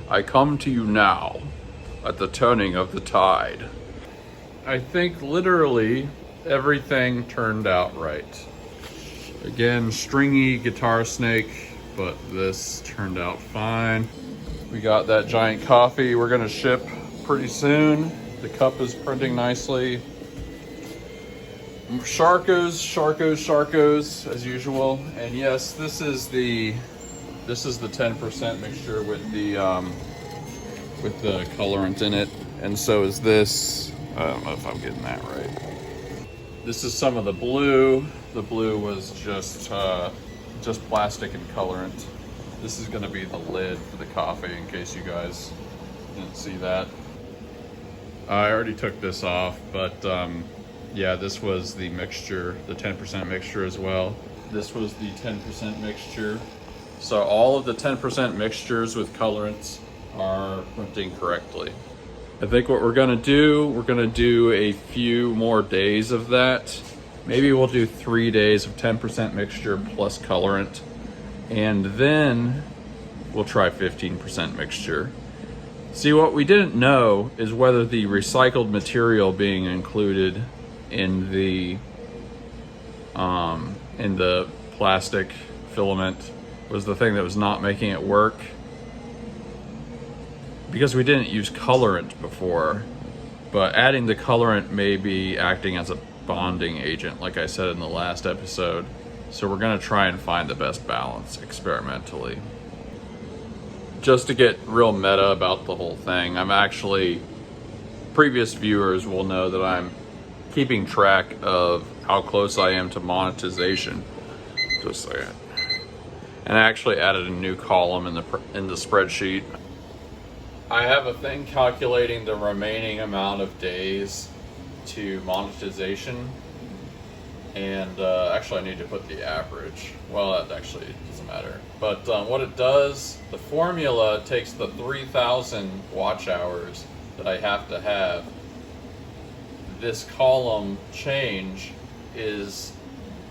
I come to you now at the turning of the tide. I think literally everything turned out right. Again, stringy guitar snake, but this turned out fine. We got that giant coffee we're gonna ship pretty soon. The cup is printing nicely. Sharkos as usual. And yes, this is the 10% mixture with the colorant in it. And so is this. I don't know if I'm getting that right. This is some of the blue. The blue was just plastic and colorant. This is gonna be the lid for the coffee in case you guys didn't see that. I already took this off, but yeah, this was the mixture, the 10% mixture as well. This was the 10% mixture. So all of the 10% mixtures with colorants are printing correctly. I think what we're gonna do a few more days of that. Maybe we'll do 3 days of 10% mixture plus colorant, and then we'll try 15% mixture. See, what we didn't know is whether the recycled material being included in the plastic filament was the thing that was not making it work, because we didn't use colorant before. But adding the colorant may be acting as a bonding agent, like I said in the last episode. So we're gonna try and find the best balance experimentally. Just to get real meta about the whole thing, previous viewers will know that I'm keeping track of how close I am to monetization. Just a second. And I actually added a new column in the spreadsheet. I have a thing calculating the remaining amount of days to monetization, and actually I need to put the average. Well, that actually doesn't matter. But what it does, the formula takes the 3,000 watch hours that I have to have. This column change is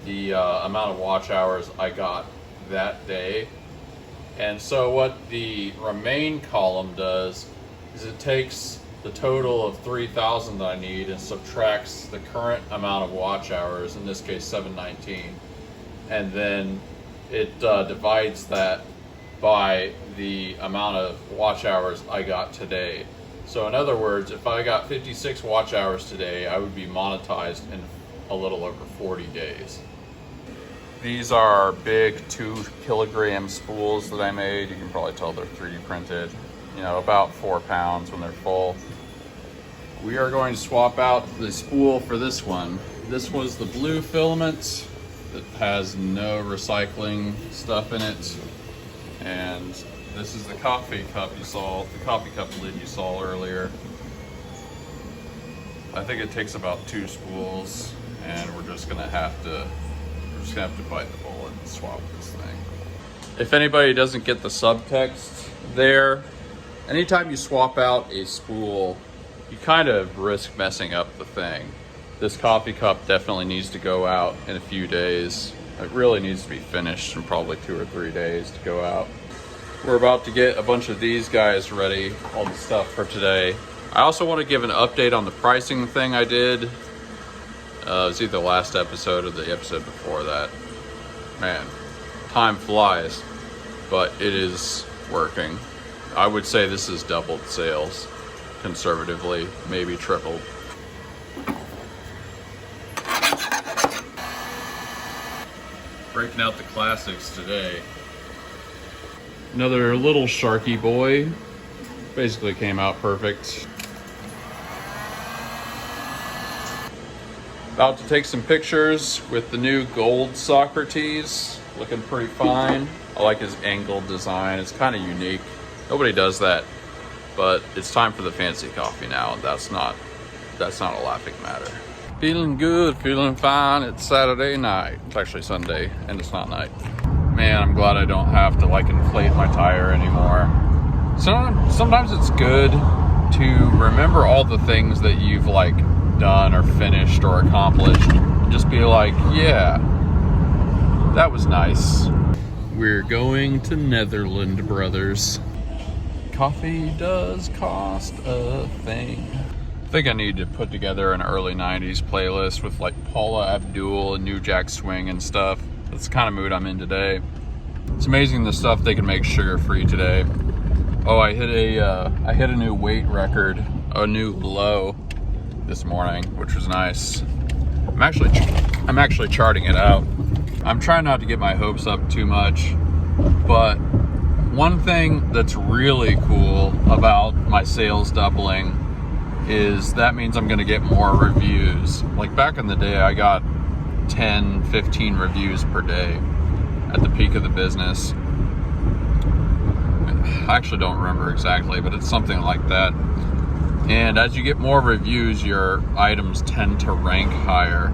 the amount of watch hours I got that day. And so what the remain column does is it takes the total of 3,000 that I need and subtracts the current amount of watch hours, in this case 719, and then it divides that by the amount of watch hours I got today. So in other words, if I got 56 watch hours today, I would be monetized in a little over 40 days. These are big 2-kilogram spools that I made. You can probably tell they're 3D printed. You know, about 4 pounds when they're full. We are going to swap out the spool for this one. This was the blue filament that has no recycling stuff in it. And this is the coffee cup you saw, the coffee cup lid you saw earlier. I think it takes about 2 spools, and we're just gonna have to bite the bullet and swap this thing. If anybody doesn't get the subtext there, anytime you swap out a spool, you kind of risk messing up the thing. This coffee cup definitely needs to go out in a few days. It really needs to be finished in probably 2 or 3 days to go out. We're about to get a bunch of these guys ready, all the stuff for today. I also want to give an update on the pricing thing I did. It was either the last episode or the episode before that. Man, time flies, but it is working. I would say this has doubled sales, conservatively, maybe tripled. Breaking out the classics today. Another little Sharky boy. Basically came out perfect. About to take some pictures with the new gold Socrates. Looking pretty fine. I like his angled design. It's kind of unique. Nobody does that, but it's time for the fancy coffee now, and that's not a laughing matter. Feeling good, feeling fine. It's Saturday night. It's actually Sunday, and it's not night. Man, I'm glad I don't have to like inflate my tire anymore. Sometimes it's good to remember all the things that you've like done or finished or accomplished, and just be like, yeah, that was nice. We're going to Netherland, brothers. coffee does cost a thing. I think I need to put together an early 90s playlist with like Paula Abdul and New Jack Swing and stuff. That's the kind of mood I'm in today. It's amazing the stuff they can make sugar-free today. Oh, I hit a new weight record, a new low this morning, which was nice. I'm actually charting it out. I'm trying not to get my hopes up too much, but one thing that's really cool about my sales doubling is that means I'm gonna get more reviews. Like back in the day, I got 10, 15 reviews per day at the peak of the business. I actually don't remember exactly, but it's something like that. And as you get more reviews, your items tend to rank higher.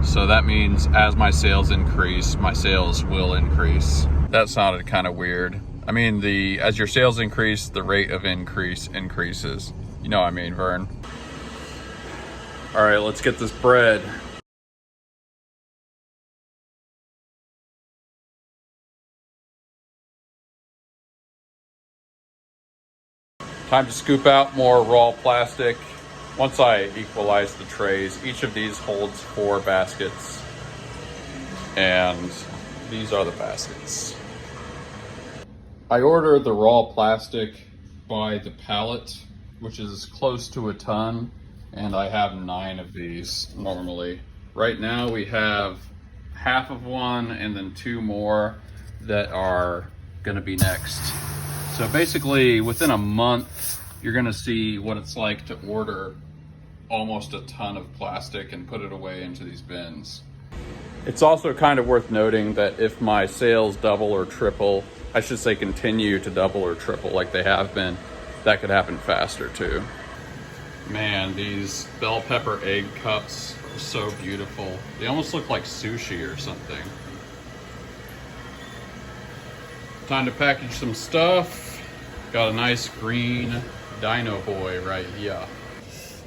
So that means as my sales increase, my sales will increase. That sounded kind of weird. I mean, as your sales increase, the rate of increase increases. You know what I mean, Vern. All right, let's get this bread. Time to scoop out more raw plastic. Once I equalize the trays, each of these holds 4 baskets. And these are the baskets. I ordered the raw plastic by the pallet, which is close to a ton, and I have 9 of these normally. Right now we have half of one and then 2 more that are gonna be next. So basically within a month, you're gonna see what it's like to order almost a ton of plastic and put it away into these bins. It's also kind of worth noting that if my sales double or triple, I should say continue to double or triple like they have been, that could happen faster too. Man, these bell pepper egg cups are so beautiful. They almost look like sushi or something. Time to package some stuff. Got a nice green Dino Boy right here.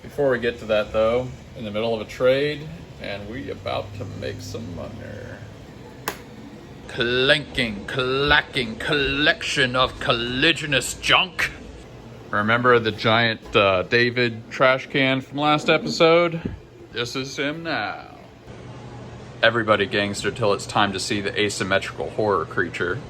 Before we get to that though, in the middle of a trade, and we about to make some money. Clanking, clacking collection of colliginous junk. Remember the giant David trash can from last episode? This is him now. Everybody gangster till it's time to see the asymmetrical horror creature.